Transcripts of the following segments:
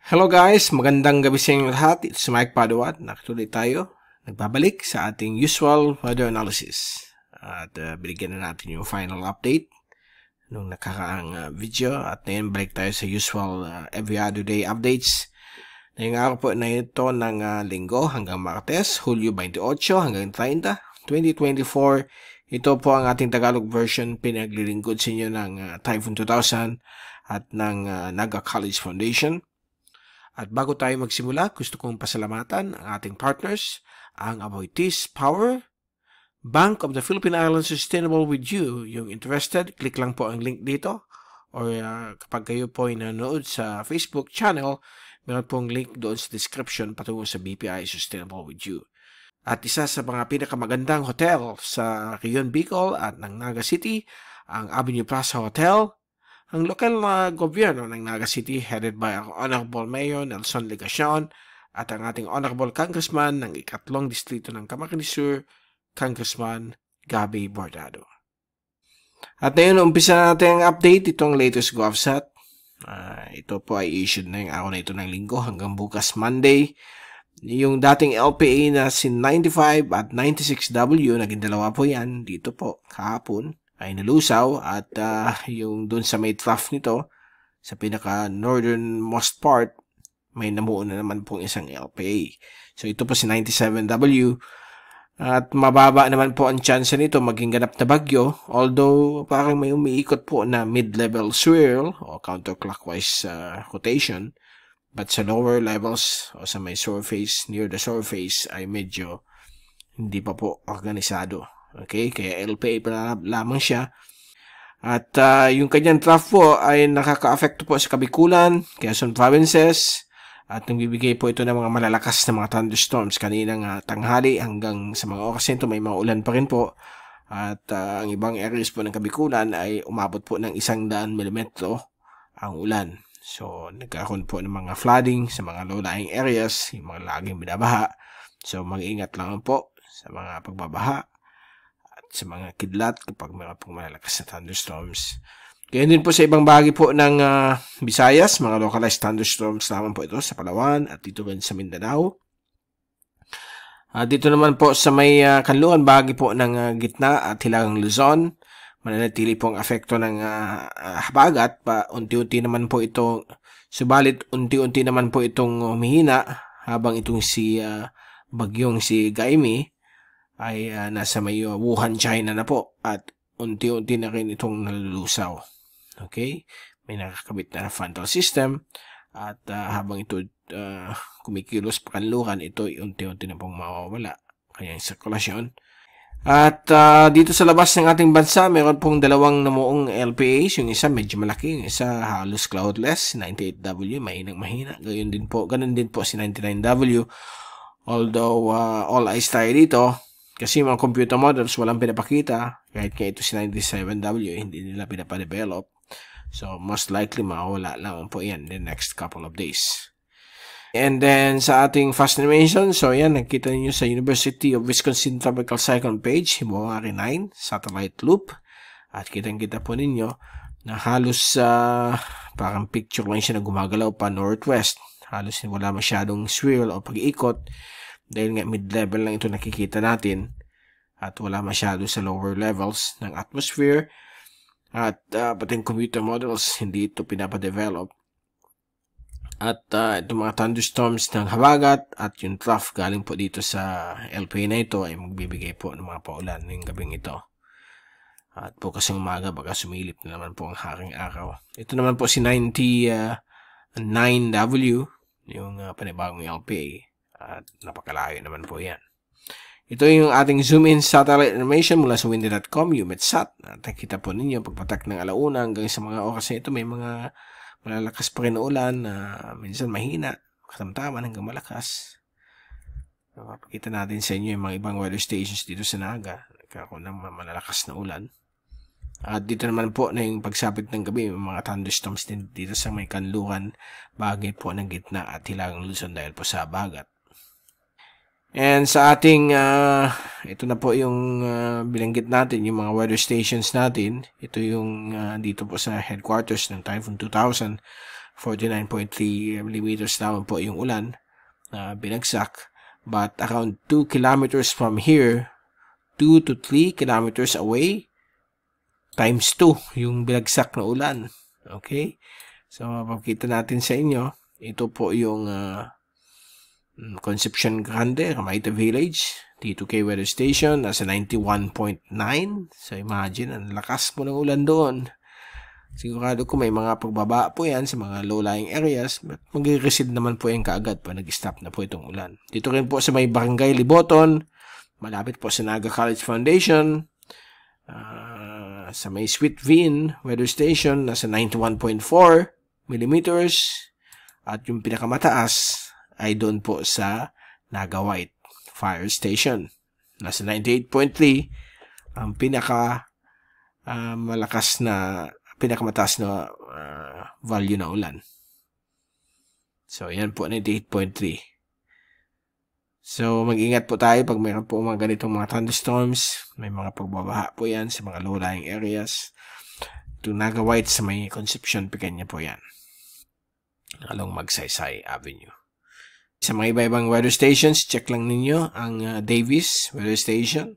Hello guys, magandang gabi sa inyong lahat. Ito si Mike Padua. Nakatuloy tayo. Nagbabalik sa ating usual weather analysis. At binigyan na natin yung final update nung nakakaang video. At ngayon balik tayo sa usual every other day updates. Ngayong araw po na ito ng linggo hanggang Martes, Hulyo 28 hanggang 30, 2024. Ito po ang ating Tagalog version pinaglilingkod sa inyo ng Typhoon 2000 at ng Naga College Foundation. At bago tayo magsimula, gusto kong pasalamatan ang ating partners, ang Aboitiz Power, Bank of the Philippine Islands Sustainable with You. Yung interested, click lang po ang link dito. Or kapag kayo po ay nanonood sa Facebook channel, meron pong link doon sa description patungo sa BPI Sustainable with You. At isa sa mga pinakamagandang hotel sa Rion Bicol at ng Naga City, ang Avenue Plaza Hotel. Ang lokal na gobyerno ng Naga City headed by ang Honorable Mayor Nelson Legacion at ang ating Honorable Congressman ng ikatlong distrito ng Camarines Sur, Congressman Gabby Bordado. At ngayon, umpisa natin ang update itong latest GovSat. Ito po ay issued na yung araw na ito ng linggo hanggang bukas Monday. Yung dating LPA na si 95 at 96W, naging dalawa po yan dito po kahapon, ay nalusaw at yung dun sa may trough nito, sa pinaka northernmost part, may namuo na naman pong isang LPA. So ito po si 97W at mababa naman po ang chance nito maging ganap na bagyo, although parang may umiikot po na mid-level swirl o counterclockwise rotation. But sa lower levels o sa may surface, near the surface, ay medyo hindi pa po organisado. Okay? Kaya LPA pa lamang siya. At yung kanyang trough po ay nakaka-affect po sa Kabikulan, Quezon Provinces. At nagbibigay po ito ng mga malalakas na mga thunderstorms. Kaninang tanghali hanggang sa mga oras nito may mga ulan pa rin po. At ang ibang areas po ng Kabikulan ay umabot po ng 100 mm ang ulan. So, nagkakaroon po ng mga flooding sa mga low-lying areas, yung mga laging binabaha. So, mag-ingat lang po sa mga pagbabaha at sa mga kidlat kapag meron pong malalakas na thunderstorms. Kaya din po sa ibang bahagi po ng Visayas, mga localized thunderstorms naman po ito sa Palawan at dito rin sa Mindanao. Dito naman po sa may kanlungan bahagi po ng gitna at hilagang Luzon, mananatili po ang afekto ng habagat pa unti-unti naman po ito, subalit unti-unti naman po itong humihina habang itong si bagyong si Gaimi ay nasa may Wuhan, China na po at unti-unti na rin itong nalulusaw. Okay? May nakakabit na frontal system at habang ito kumikilos pa kanluran, ito unti-unti na pong mawawala kanyang sirkulasyon. At dito sa labas ng ating bansa, meron pong dalawang namuong LPAs. Yung isa medyo malaki, yung isa halos cloudless, 98W, mahina. Ganun din po si 99W. Although all eyes tayo dito, kasi mga computer models walang pinapakita, kahit nga ito si 97W, hindi nila pinapadevelop. So most likely mawala lang po yan in the next couple of days. And then, sa ating fast animation, so yan, nakita niyo sa University of Wisconsin Tropical Cyclone page, Himawari 9, satellite loop. At kitang-kita po ninyo na halos parang picture lang siya na gumagalaw pa northwest. Halos wala masyadong swirl o pag-iikot dahil nga mid-level lang ito nakikita natin at wala masyado sa lower levels ng atmosphere. At pating computer models, hindi ito pinapadevelop. At itong mga thunderstorms ng habagat at yung trough galing po dito sa LPA na ito ay magbibigay po ng mga paulan ngayong gabing ito. At bukas ng umaga baka sumilip na naman po ang haring araw. Ito naman po si 99W, yung panibagong LPA. At napakalayo naman po yan. Ito yung ating zoom-in satellite animation mula sa windy.com, UMETSAT. At nakita po ninyo pagpatak ng alauna hanggang sa mga oras na ito may mga malalakas pa rin ulan na minsan mahina, katamtaman hanggang malakas. Mapakita natin sa inyo yung mga ibang weather stations dito sa Naga. Nagkakaroon ng malalakas na ulan. At dito naman po na yung pagsapit ng gabi, may mga thunderstorms din dito sa may kanluran, bagay po ng gitna at hilagang Luzon dahil po sa habagat. And sa ating, ito na po yung binanggit natin, yung mga weather stations natin. Ito yung dito po sa headquarters ng Typhoon 2000. 49.3 millimeters naman po yung ulan na binagsak. But around 2 kilometers from here, 2 to 3 kilometers away, times 2 yung binagsak na ulan. Okay? So, mapapakita natin sa inyo. Ito po yung Concepcion Grande, Ramaita Village, T2K weather station, nasa 91.9. So, imagine, ang lakas po ng ulan doon. Sigurado ko may mga pagbaba po yan sa mga low-lying areas. Mag-recede naman po yan kaagad pag nag-stop na po itong ulan. Dito rin po sa may Barangay Liboton, malapit po sa Naga College Foundation, sa may Sweet Vin weather station, nasa 91.4 millimeters. At yung pinakamataas ay doon po sa Naga White Fire Station. Nasa 98.3 ang pinakamataas na value na ulan. So, yan po, 98.3. So, mag-ingat po tayo pag mayroon po mga ganitong mga thunderstorms. May mga pagbabaha po yan sa mga low-lying areas. Itong Naga White sa may Concepcion, Pequeña po yan. Along Magsaysay Avenue. Sa mga iba-ibang weather stations, check lang ninyo ang Davis weather station.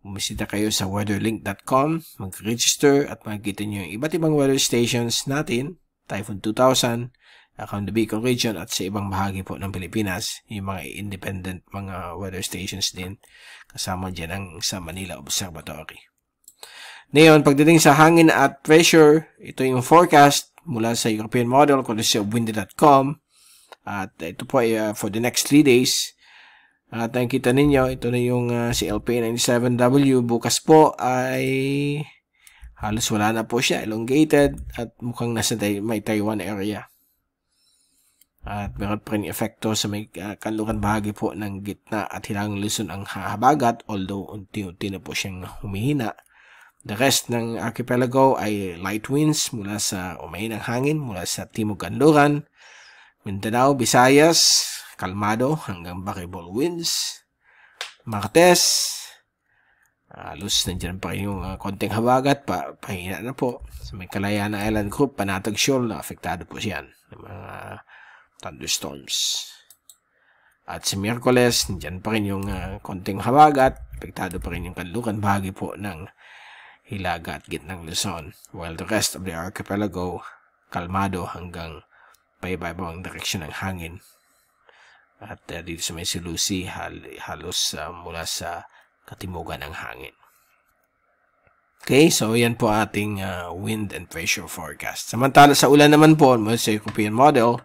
Bumisita kayo sa weatherlink.com, mag-register at makikita nyo yung iba't ibang weather stations natin, Typhoon 2000, around the Bicol region at sa ibang bahagi po ng Pilipinas, yung mga independent mga weather stations din, kasama dyan ang sa Manila Observatory. Ngayon, pagdating sa hangin at pressure, ito yung forecast mula sa European model, courtesy of windy.com, at ito po ay for the next 3 days. At nakikita ninyo, ito na yung si LP97W. Bukas po ay halos wala na po siya, elongated, at mukhang nasa may Taiwan area. At meron pa rin epekto sa may kanluran bahagi po ng gitna at hilagang Luzon ang habagat, although unti-unti na po siyang humihina. The rest ng archipelago ay light winds mula sa umahinang hangin mula sa timog kanluran, Mindanao, Visayas, kalmado hanggang variable winds. Martes, halos nandiyan pa yung konting habagat, pahina na po. Sa may Kalayaan Island Group, Panatag Shoal, apektado po siyan ng mga thunderstorms. At sa Miyerkules, nandiyan pa rin yung konting habagat, apektado pa rin yung kanluran bahagi po ng Hilaga at gitnang Luzon. While the rest of the archipelago, kalmado hanggang paiba-ibang direksyon ng hangin. At dito sa may Lucy, halos mula sa katimugan ng hangin. Okay, so yan po ating wind and pressure forecast. Samantala sa ulan naman po, mula sa European model,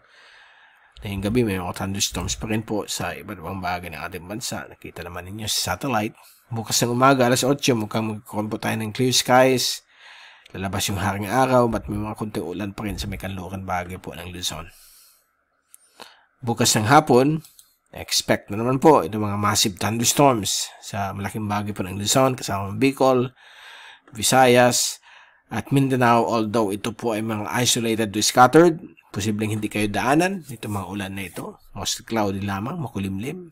ngayong gabi may mga thunderstorms pa rin po sa iba't ibang bagay ng ating bansa. Nakita naman ninyo sa satellite. Bukas ng umaga, alas 8, mukhang magkakaroon po tayo ng clear skies. Lalabas yung haring araw, but may mga kunting ulan pa rin sa may kanluran bagay po ng Luzon. Bukas ng hapon, expect na naman po itong mga massive thunderstorms sa malaking bagay po ng Luzon, kasama ng Bicol, Visayas, at Mindanao. Although ito po ay mga isolated to scattered, posibleng hindi kayo daanan itong mga ulan na ito. Mostly cloudy lamang, makulimlim.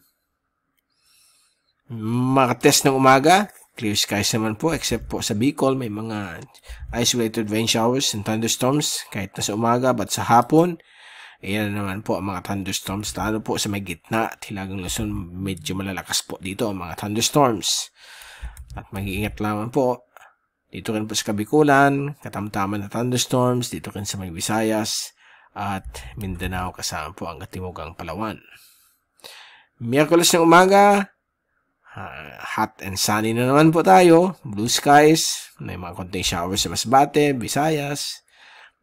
Martes ng umaga, clear skies naman po, except po sa Bicol, may mga isolated rain showers and thunderstorms kahit na sa umaga, but sa hapon, ayan naman po ang mga thunderstorms. Lalo po sa may gitna at hilagang Luzon, medyo malalakas po dito ang mga thunderstorms. At mag-iingat lamang po. Dito rin po sa Kabikulan, katamtaman na thunderstorms. Dito rin sa may Visayas at Mindanao, kasama po ang katimugang Palawan. Miyerkules ng umaga, hot and sunny na naman po tayo. Blue skies, may mga konting showers sa Masbate, Visayas.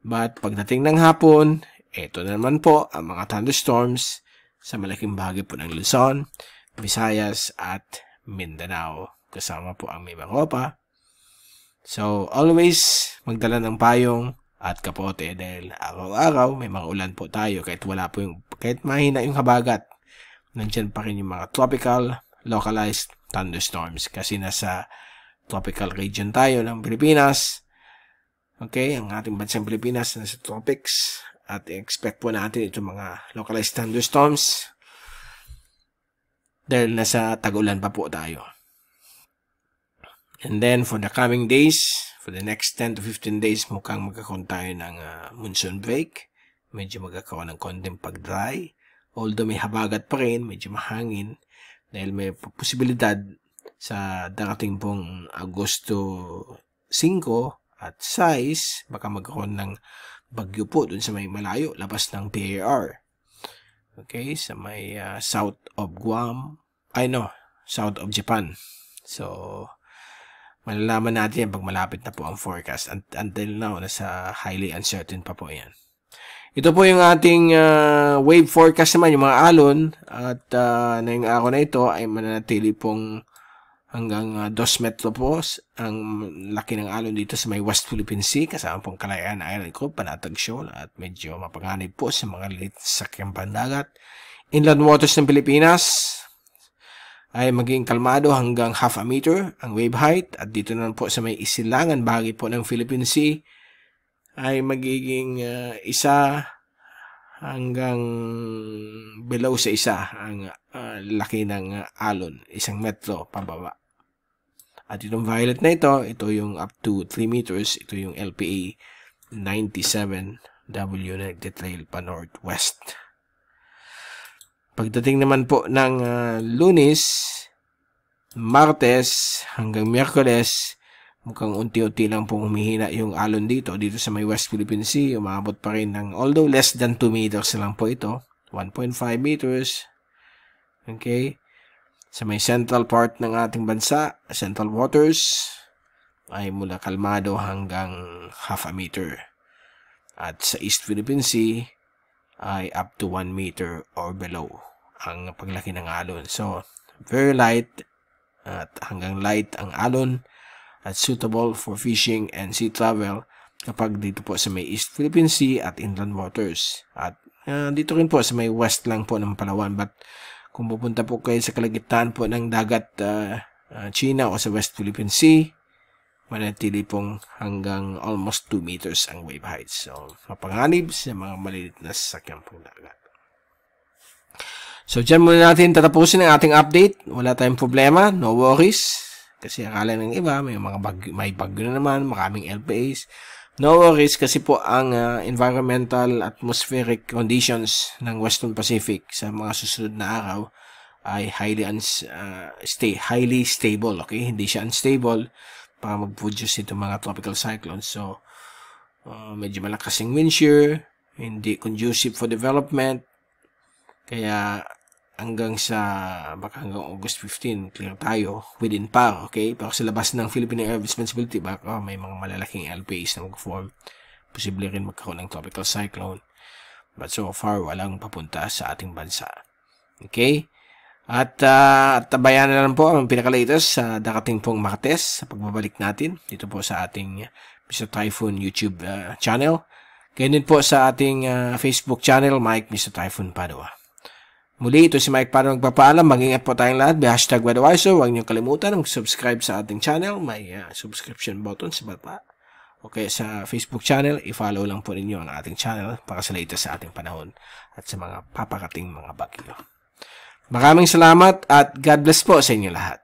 But pagdating ng hapon, ito na naman po ang mga thunderstorms sa malaking bahagi po ng Luzon, Visayas at Mindanao. Kasama po ang Mimaropa. So, always magdala ng payong at kapote dahil araw-araw may mga ulan po tayo kahit kahit mahina yung habagat. Nandiyan pa rin yung mga tropical, localized thunderstorms kasi nasa tropical region tayo ng Pilipinas. Okay, ang ating bansang Pilipinas nasa tropics. At expect po natin itong mga localized thunderstorms dahil nasa tag-ulan pa po tayo. And then for the coming days, for the next 10 to 15 days, mukhang magkakaroon tayo ng monsoon break. medyo magkakaroon ng konting pag-dry. Although may habagat pa rin, medyo mahangin dahil may posibilidad sa darating pong Agosto 5 at 6, baka magkaroon ng bagyo po dun sa may malayo, labas ng PAR. Okay, sa may south of Guam, south of Japan. So, malalaman natin yan pag malapit na po ang forecast. Until now, nasa highly uncertain pa po yan. Ito po yung ating wave forecast naman, yung mga alon. At ngayong araw na ito ay mananatili pong hanggang 2 metro po ang laki ng alon dito sa may West Philippine Sea. Kasama pong Kalayaan Island Group, Panatag Shoal. At medyo mapanganib po sa mga liit sa pandagat. Inland waters ng Pilipinas ay maging kalmado hanggang 0.5 meter ang wave height. At dito naman po sa may isilangan bahagi po ng Philippine Sea ay magiging 1 hanggang below sa 1 ang laki ng alon, 1 metro pababa. At itong violet na ito yung up to 3 meters, ito yung LPA 97W na nagtitrail pa northwest. Pagdating naman po ng Lunes, Martes hanggang Miyerkules, mukhang unti-unti lang pong humihina yung alon dito sa may West Philippine Sea. Umabot pa rin ng, although less than 2 meters lang po ito, 1.5 meters. Okay. Sa may central part ng ating bansa, central waters, ay mula kalmado hanggang 0.5 meter. At sa East Philippine Sea, ay up to 1 meter or below ang paglaki ng alon. So, very light at hanggang light ang alon at suitable for fishing and sea travel kapag dito po sa may East Philippine Sea at inland waters. At dito rin po sa may west lang po ng Palawan. But kung pupunta po kayo sa kalagitnaan po ng dagat China o sa West Philippine Sea, manatili pong hanggang almost 2 meters ang wave height. So, mapanganib sa mga maliit na sasakyang pong dagat. So, dyan muna natin tatapusin ang ating update. Wala tayong problema, no worries. Kasi akala ng iba, may bagyo na naman, maraming LPAs. No worries kasi po ang environmental atmospheric conditions ng Western Pacific sa mga susunod na araw ay highly stable. Okay? Hindi siya unstable para mag-produce itong mga tropical cyclones. So, medyo malakas yung wind shear, hindi conducive for development. Kaya, baka hanggang August 15, clear tayo within par, okay? Pero sa labas ng Philippine Air Responsibility, baka may mga malalaking LPAs na mag-form. Posible rin magkaroon ng tropical cyclone. But so far, walang papunta sa ating bansa. Okay? At tabayan na lang po ang pinaka-latest sa darating pong Martes sa pagbabalik natin dito po sa ating Mr. Typhoon YouTube channel. Ganyan po sa ating Facebook channel, Mike Mr. Typhoon Padua. Muli, ito si Mike Padua magpapaalam. Mag-ingat po tayong lahat. Hashtag Weatherwiser. Huwag niyong kalimutan mag-subscribe sa ating channel. May subscription button sa baba. Okay, sa Facebook channel, i-follow lang po ninyo ang ating channel para sa latest sa ating panahon at sa mga paparating mga bagyo. Maraming salamat at God bless po sa inyo lahat.